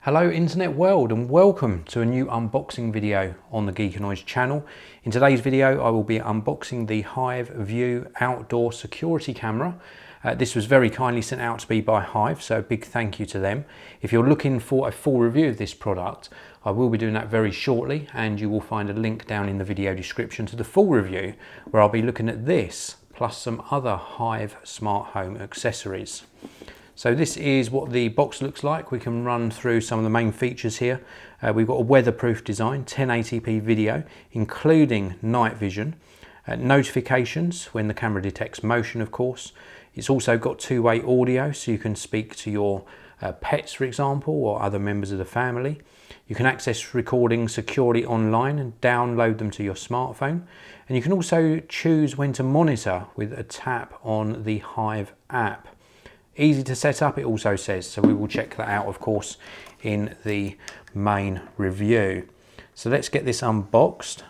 Hello internet world and welcome to a new unboxing video on the Geekanoids channel. In today's video I will be unboxing the Hive View outdoor security camera. This was very kindly sent out to me by Hive, so a big thank you to them. If you're looking for a full review of this product, I will be doing that very shortly, and you will find a link down in the video description to the full review where I'll be looking at this plus some other Hive smart home accessories. So this is what the box looks like. We can run through some of the main features here. We've got a weatherproof design, 1080p video, including night vision, notifications when the camera detects motion, of course. It's also got two-way audio, so you can speak to your pets, for example, or other members of the family. You can access recordings securely online and download them to your smartphone. And you can also choose when to monitor with a tap on the Hive app. Easy to set up, it also says, so we will check that out, of course, in the main review. So let's get this unboxed.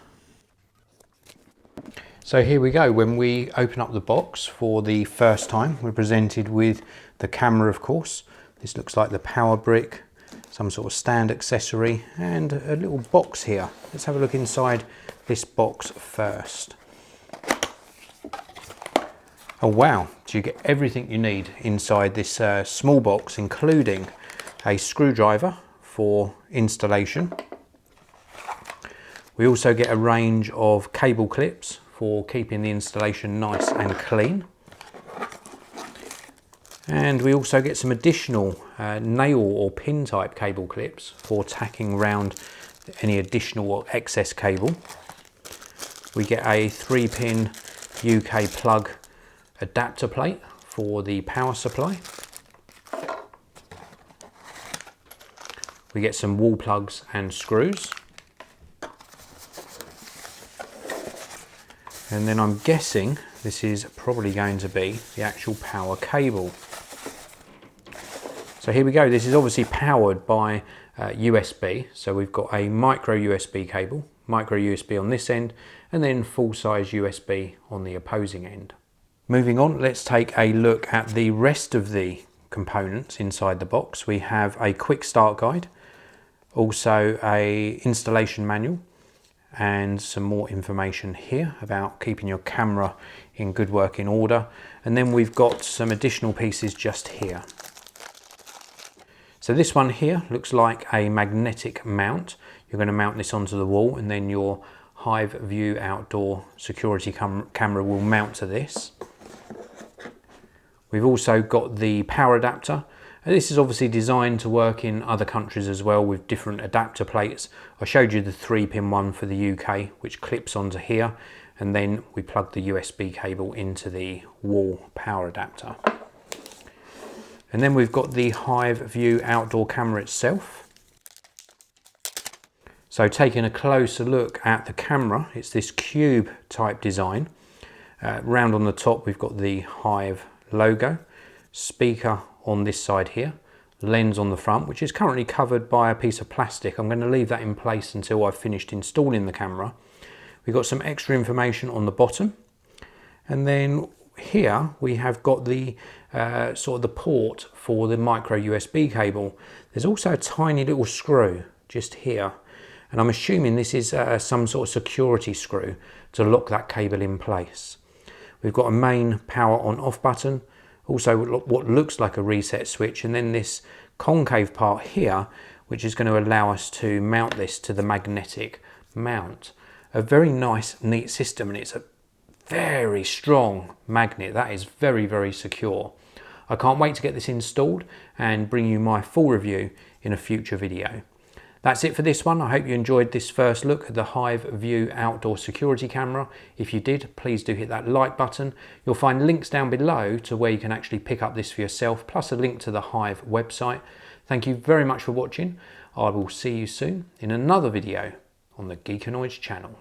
So here we go. When we open up the box for the first time, we're presented with the camera, of course. This looks like the power brick, some sort of stand accessory, and a little box here. Let's have a look inside this box first. Oh wow, so you get everything you need inside this small box, including a screwdriver for installation. We also get a range of cable clips for keeping the installation nice and clean. And we also get some additional nail or pin type cable clips for tacking around any additional or excess cable. We get a 3-pin UK plug adapter plate for the power supply. We get some wall plugs and screws. And then I'm guessing this is probably going to be the actual power cable. So here we go. This is obviously powered by USB. So we've got a micro USB cable, micro USB on this end, and then full-size USB on the opposing end. Moving on, let's take a look at the rest of the components inside the box. We have a quick start guide, also a installation manual, and some more information here about keeping your camera in good working order. And then we've got some additional pieces just here. So this one here looks like a magnetic mount. You're going to mount this onto the wall, and then your Hive View outdoor security camera will mount to this. We've also got the power adapter, and this is obviously designed to work in other countries as well with different adapter plates. I showed you the 3-pin one for the UK, which clips onto here, and then we plug the USB cable into the wall power adapter. And then we've got the Hive View outdoor camera itself. So taking a closer look at the camera, it's this cube type design. Round on the top we've got the Hive logo, speaker on this side here, lens on the front, which is currently covered by a piece of plastic. I'm going to leave that in place until I've finished installing the camera. We've got some extra information on the bottom, and then here we have got the sort of the port for the micro USB cable. There's also a tiny little screw just here, and I'm assuming this is some sort of security screw to lock that cable in place. We've got a main power on off button, also what looks like a reset switch, and then this concave part here, which is going to allow us to mount this to the magnetic mount. A very nice, neat system, and it's a very strong magnet. That is very, very secure. I can't wait to get this installed and bring you my full review in a future video. That's it for this one. I hope you enjoyed this first look at the Hive View outdoor security camera. If you did, please do hit that like button. You'll find links down below to where you can actually pick up this for yourself, plus a link to the Hive website. Thank you very much for watching. I will see you soon in another video on the Geekanoids channel.